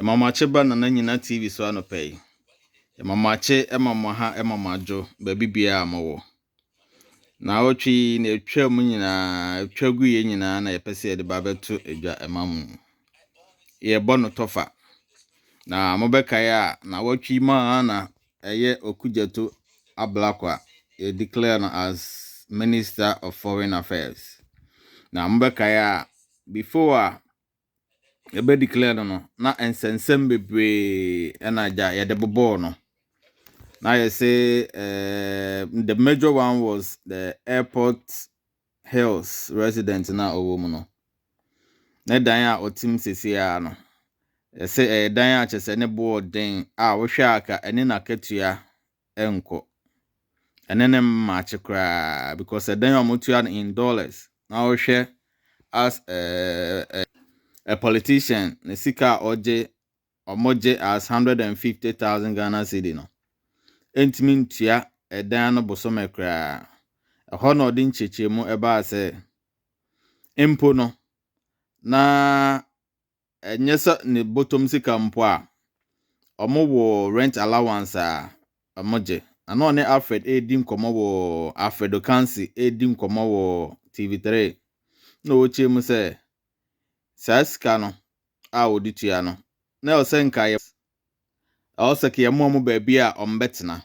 Mamache ba na nyina TV so anopay. Mamache mamaha mamajo baby bia amawo. Na otwi na etwa mu nyina etwa gu ye nyina na yepese de ba beto edwa emamu. Ye bono tofa. Na mobeka ya na watwi ma na eye okujeto ablakwa ye declare no as Minister of Foreign Affairs. Na mobeka ya before ebe declare no na ensensem bebre enaja ye de bobo no. Now you say the major one was the Airport Hills resident na owo no. Na dan a otim sesia no. You say dan a chese ne boarding a wo hwe aka ene na ketua enko. Ene ne match kra because dan a motua in dollars. Na wo hwe as a politician ne sika omoje as 150,000 Ghana cedi no. Entimin tua edan no bosome kra ho no de nchechemu eba ase impo no na enyesa ne bottom sika mpo a omo rent allowance a omoje ana ne Alfred edim komo wo Alfredo Kansi edim komo wo TV3 no ochemu se saska no a oditua no na osenka ye oseke ye mo ba bia ombetena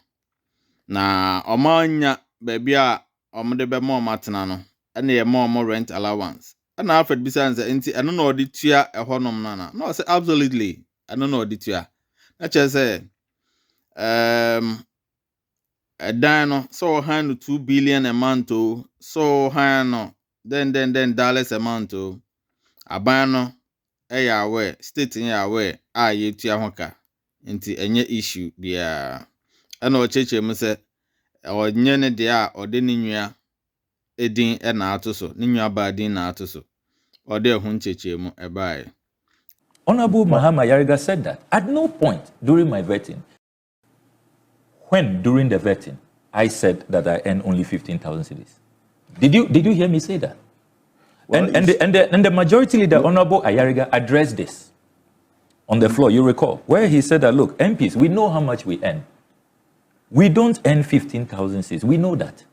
na omanya baby a omde be mo matena no ene ye mo rent allowance na Alfred bisanze enti eno na oditua ehonom na no say absolutely eno na oditua na che say edan no so hand 2 billion a month so hand no then dollars a month aban no eyawe state yawe a yetua hoka enti enye issue bia ena ocheche mu se onye ne de a ode ne nua edin e na atoso ne nua ba din na atoso ode ho nchechemu ebae. Honorable Mahama Yariga said that at no point during my vetting, during the vetting, I said that I earn only 15,000 cedis. Did you hear me say that? Well, and the majority leader, Honorable Ayariga, addressed this on the floor, you recall, where he said that, look, MPs, we know how much we earn. We don't earn 15,000 cedis. We know that.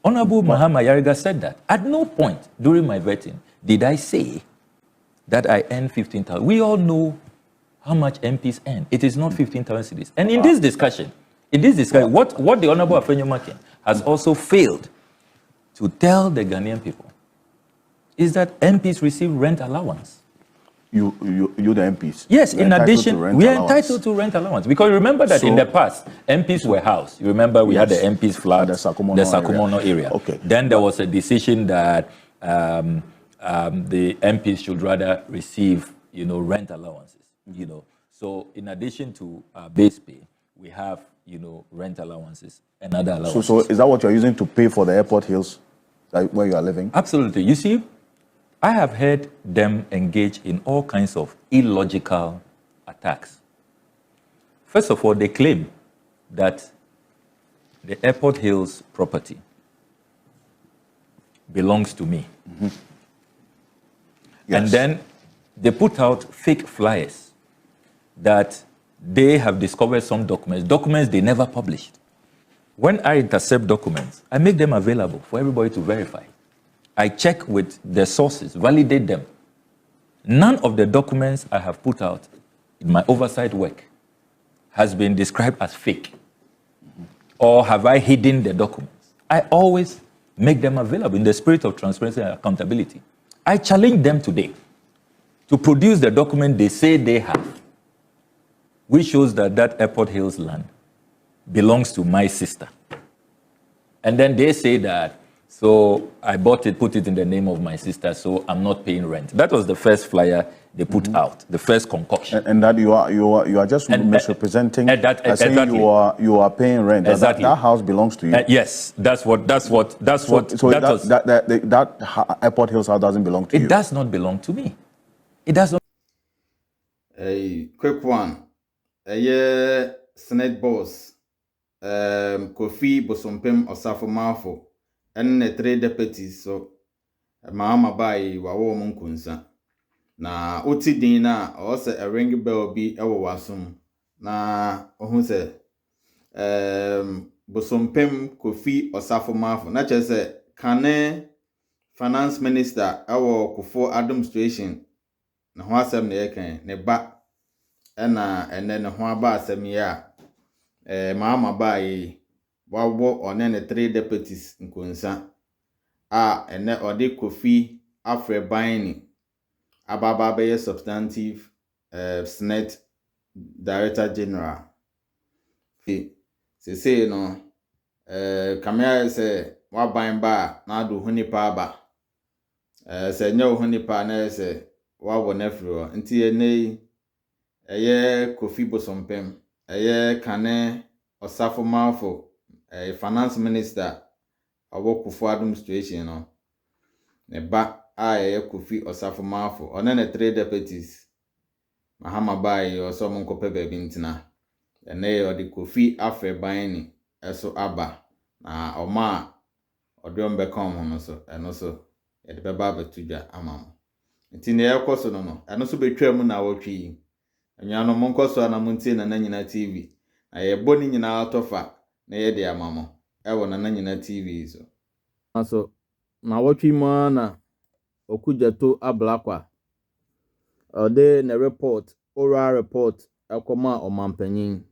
Honorable Mahama Yariga said that. At no point during my vetting did I say that I earn 15,000. We all know how much MPs earn. It is not 15,000 cedis. And in this discussion, what the Honorable Afenyo Makin has also failed to tell the Ghanaian people is that MPs receive rent allowance. You the MPs? Yes, in addition, we are entitled to rent allowance. Because remember that in the past, MPs were housed. You remember we had the MPs flat, the Sakumono area. Okay. Then there was a decision that the MPs should rather receive, rent allowances. So in addition to base pay, we have, rent allowances and other allowances. So is that what you're using to pay for the Airport Hills, where you are living? Absolutely. You see, I have heard them engage in all kinds of illogical attacks. First of all, they claim that the Airport Hills property belongs to me. Mm-hmm. Yes. And then they put out fake flyers that they have discovered some documents they never published. When I intercept documents, I make them available for everybody to verify. I check with the sources, validate them. None of the documents I have put out in my oversight work has been described as fake. Or have I hidden the documents? I always make them available in the spirit of transparency and accountability. I challenge them today to produce the document they say they have, which shows that Airport Hills land belongs to my sister. And then they say that, so I bought it, put it in the name of my sister, so I'm not paying rent. That was the first flyer they put out, the first concoction. And that you are just misrepresenting. Exactly. You are paying rent. Exactly. That house belongs to you. Yes, that's what. So that Airport Hills house doesn't belong to you. It does not belong to me. It does not. A quick one. Senate boss. Kofi Bosompem Osafo Mafo. And the 3 deputies so Mahama bai wawo munkunsa na oti din na o se a ring bell bi ewo wasum na ohun se Bosompem Kofi Osafo-Maafo na che se kane finance minister ewo Kufuor administration na ho asem na yekan ne ba na ene ne ho aba asem ya maama ba yi wawo one ne 3 deputies nkonsa a ene ode Kofi Afreban ababa be substantive Senate Director General se no kamera se waban ba na do hunipa aba se nya hunipa na se wawo na firo nti ene eye Kofi Bosompem eye kane Osafo-Maafo finance minister owo Kufuor administration no ne ba a eye Kofi Osafo-Maafo one ne 3 deputies mahama bai oso mo nkope baby ntina ene odi Kofi Afreban eso aba na oma odom be kom no so eno so e de beba betudwa amam ntine ekoso no eno so betwa mu na wotwi anyano mo nkoso na muntie na nyina TV na ye boni nyina atofa na ye de amam ewo na nyina TV so na wotwi mu na okujato ablakwa ode na report oral report akoma omampanyin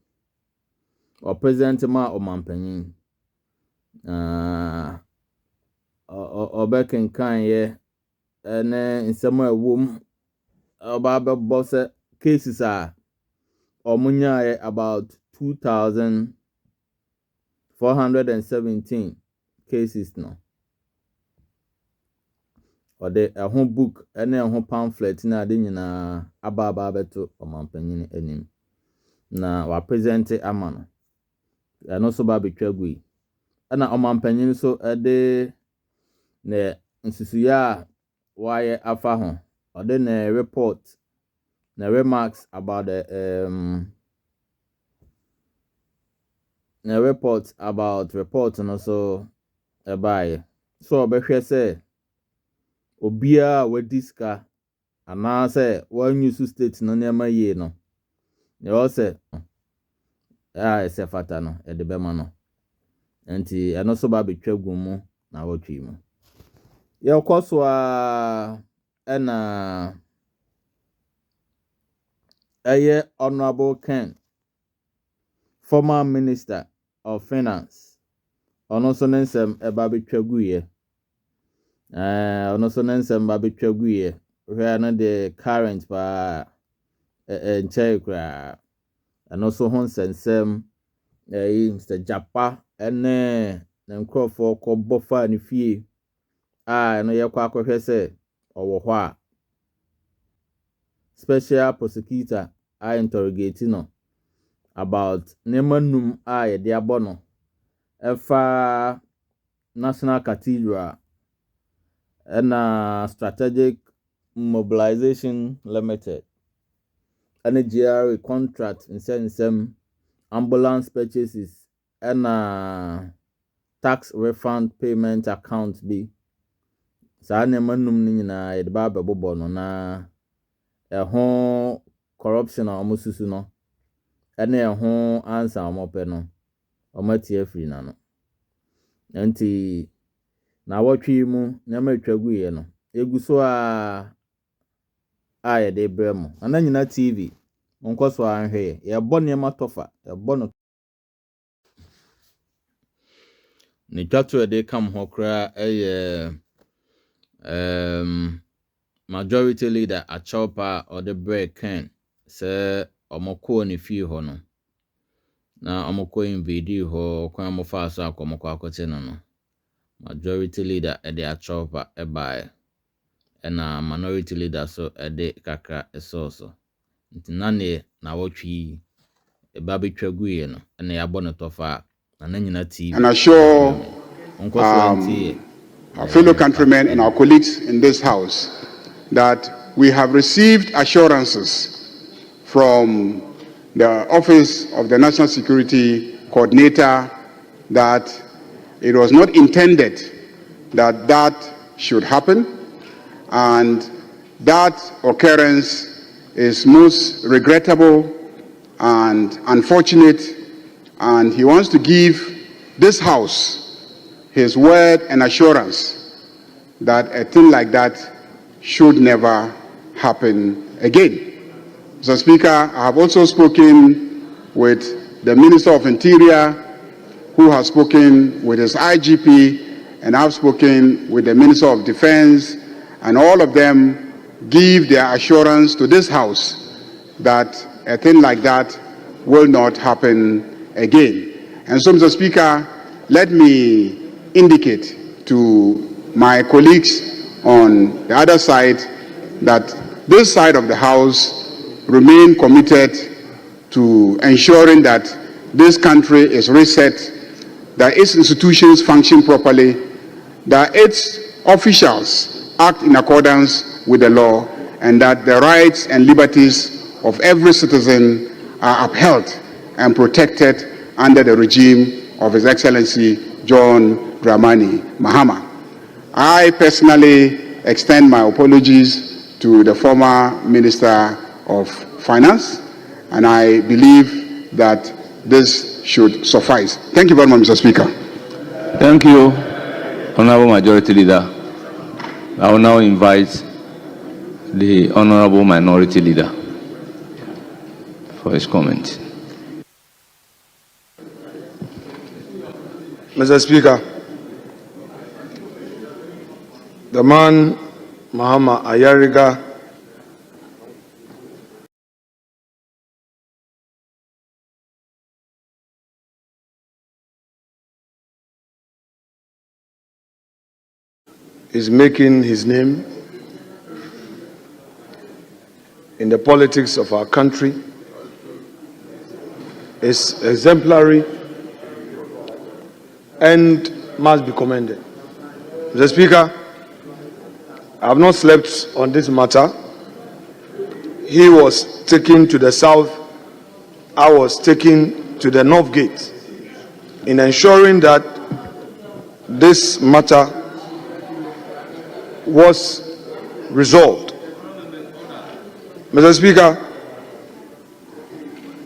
o president ma omampanyin obekin kan ye ene nsema ewom oba be boss cases are omunya about 2417 cases no ode ehun book ene ehun pamphlet na ade nyina aba beto omampanyin enim na wa present amano eno so ba betwagui ana omampanyin so ede ne nsusuya waye afa ho ode ne report na remarks about the report no so ebaye so obehwe se obia wadiska ana se wanyu state no nema ye no ne o se ese fata no e de bema no enti eno so ba betwagu mu na wotwi mu ye koso a ena eye Honorable Ken, former Minister of Finance ono so nensem eba betwaguye ono so nensem ba betwaguye hwe na the current pa nchekra ano so hon sensem Mr. Japa ene na nkrofo ko bofa ne fie no yekwa akohwe se owo ho a special prosecutor interrogate no about nemanum ye de abono efa National Cathedral and Strategic Mobilization Limited and a GRA contract in some ambulance purchases and tax refund payment account be sa nemanum ni nyina ye de ba bebobo no na ho corruption omususu no ene ho answer omope no omatie free na no enti na wotwi mu na matwagu ye no eguso a ye de bremo ana nyina TV onkoso anhwe ye bone matofa ye bono ni twato de kam ho kra majority leader Achopa or the break Ken say omoko ni fie ho no na omoko invade ho kwa mofa so akomoko akote no majority leader e de Achopa e bae na minority leader so e de kakra so ntinane na wotwi e ba betwaguye no na ya bono tofa na nyina TV and assure our fellow countrymen and our colleagues in this house that we have received assurances from the Office of the National Security Coordinator that it was not intended that that should happen, and That occurrence is most regrettable and unfortunate, and he wants to give this House his word and assurance that a thing like that should never happen again. Mr. Speaker, I have also spoken with the Minister of Interior, who has spoken with his IGP, and I've spoken with the Minister of Defense, and all of them give their assurance to this House that a thing like that will not happen again. And so, Mr. Speaker, let me indicate to my colleagues on the other side that this side of the House remain committed to ensuring that this country is reset, that its institutions function properly, that its officials act in accordance with the law, and that the rights and liberties of every citizen are upheld and protected under the regime of His Excellency John Dramani Mahama. I personally extend my apologies to the former Minister of Finance, and I believe that this should suffice. Thank you very much, Mr. Speaker. Thank you, Honorable Majority Leader. I will now invite the Honorable Minority Leader for his comment. Mr. Speaker, the man Mahama Ayariga is making his name in the politics of our country, is exemplary and must be commended. Mr. Speaker, I have not slept on this matter. He was taken to the south, I was taken to the north gate in ensuring that this matter was resolved. Mr. Speaker,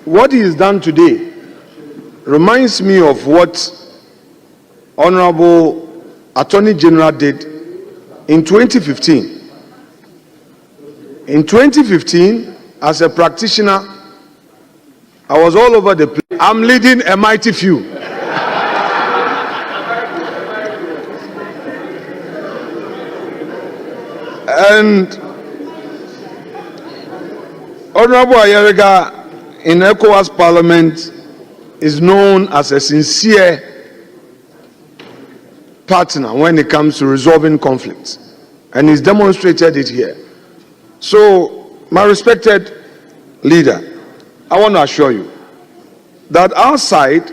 what he has done today reminds me of what Honorable Attorney General did in 2015. In 2015, as a practitioner, I was all over the place. I'm leading a mighty few. And Honorable Ayariga in ECOWAS Parliament is known as a sincere partner when it comes to resolving conflicts, and he's demonstrated it here. So, my respected leader, I want to assure you that our side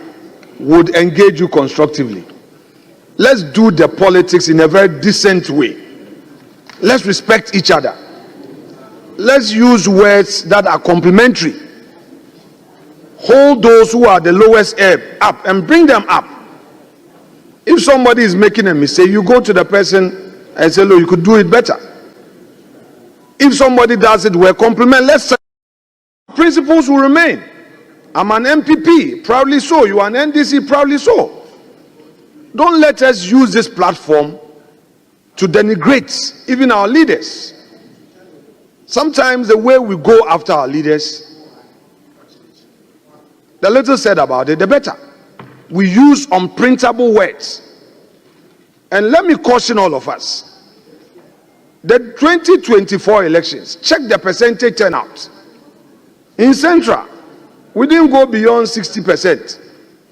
would engage you constructively. Let's do the politics in a very decent way. Let's respect each other. Let's use words that are complimentary. Hold those who are the lowest ebb up and bring them up. If somebody is making a mistake, you go to the person and say, look, you could do it better. If somebody does it well, compliment. Let's say principles will remain. I'm an MPP, proudly so. You are an NDC, proudly so. Don't let us use this platform to denigrate even our leaders. Sometimes the way we go after our leaders, the little said about it, the better. We use unprintable words. And let me caution all of us. The 2024 elections, check the percentage turnout. In Central, we didn't go beyond 60%.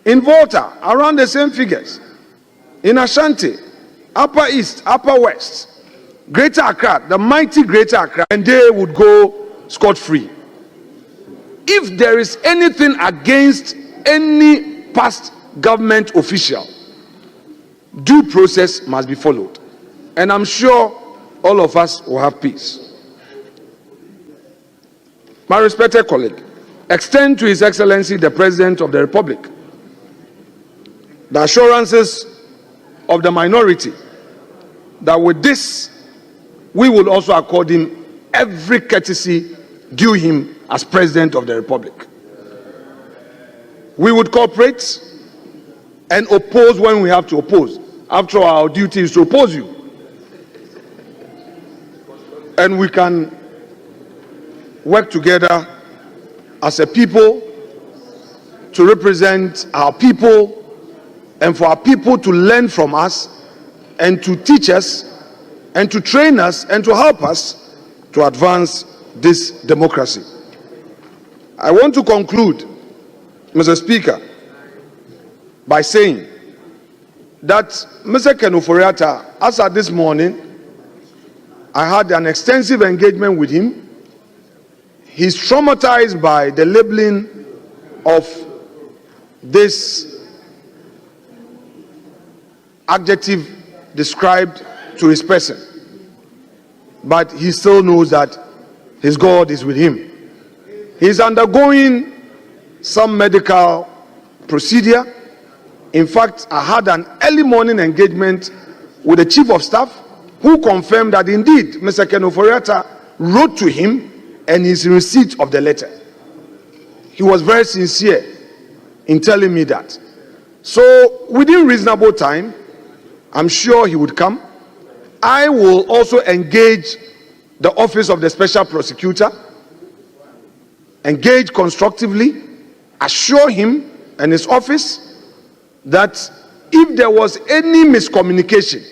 In Volta, around the same figures. In Ashanti, Upper East, Upper West, Greater Accra, the mighty Greater Accra, and they would go scot-free. If there is anything against any past government official, due process must be followed. And I'm sure all of us will have peace. My respected colleague, extend to His Excellency the President of the Republic the assurances of the minority that with this, we will also accord him every courtesy due him as President of the Republic. We would cooperate and oppose when we have to oppose. After all, our duty is to oppose you. And we can work together as a people to represent our people and for our people to learn from us and to teach us and to train us and to help us to advance this democracy. I want to conclude, Mr. Speaker, by saying that Mr. Ken Ofori-Atta, as at this morning, I had an extensive engagement with him. He's traumatized by the labeling of this adjective described to his person. But he still knows that his God is with him. He's undergoing some medical procedure. In fact, I had an early morning engagement with the Chief of Staff who confirmed that indeed Mr. Ken Ofori-Atta wrote to him and he's in receipt of the letter. He was very sincere in telling me that. So within reasonable time, I'm sure he would come. I will also engage the Office of the Special Prosecutor, engage constructively, assure him and his office that if there was any miscommunication,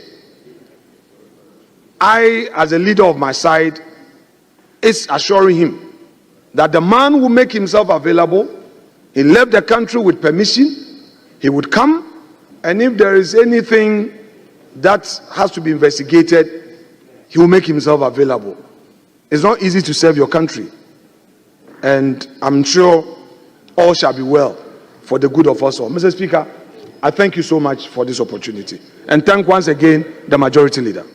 I, as a leader of my side, is assuring him that the man will make himself available. He left the country with permission. He would come, and if there is anything that has to be investigated, he will make himself available. It's not easy to serve your country, and I'm sure all shall be well for the good of us all. Mr. Speaker, I thank you so much for this opportunity, and thank once again the Majority Leader.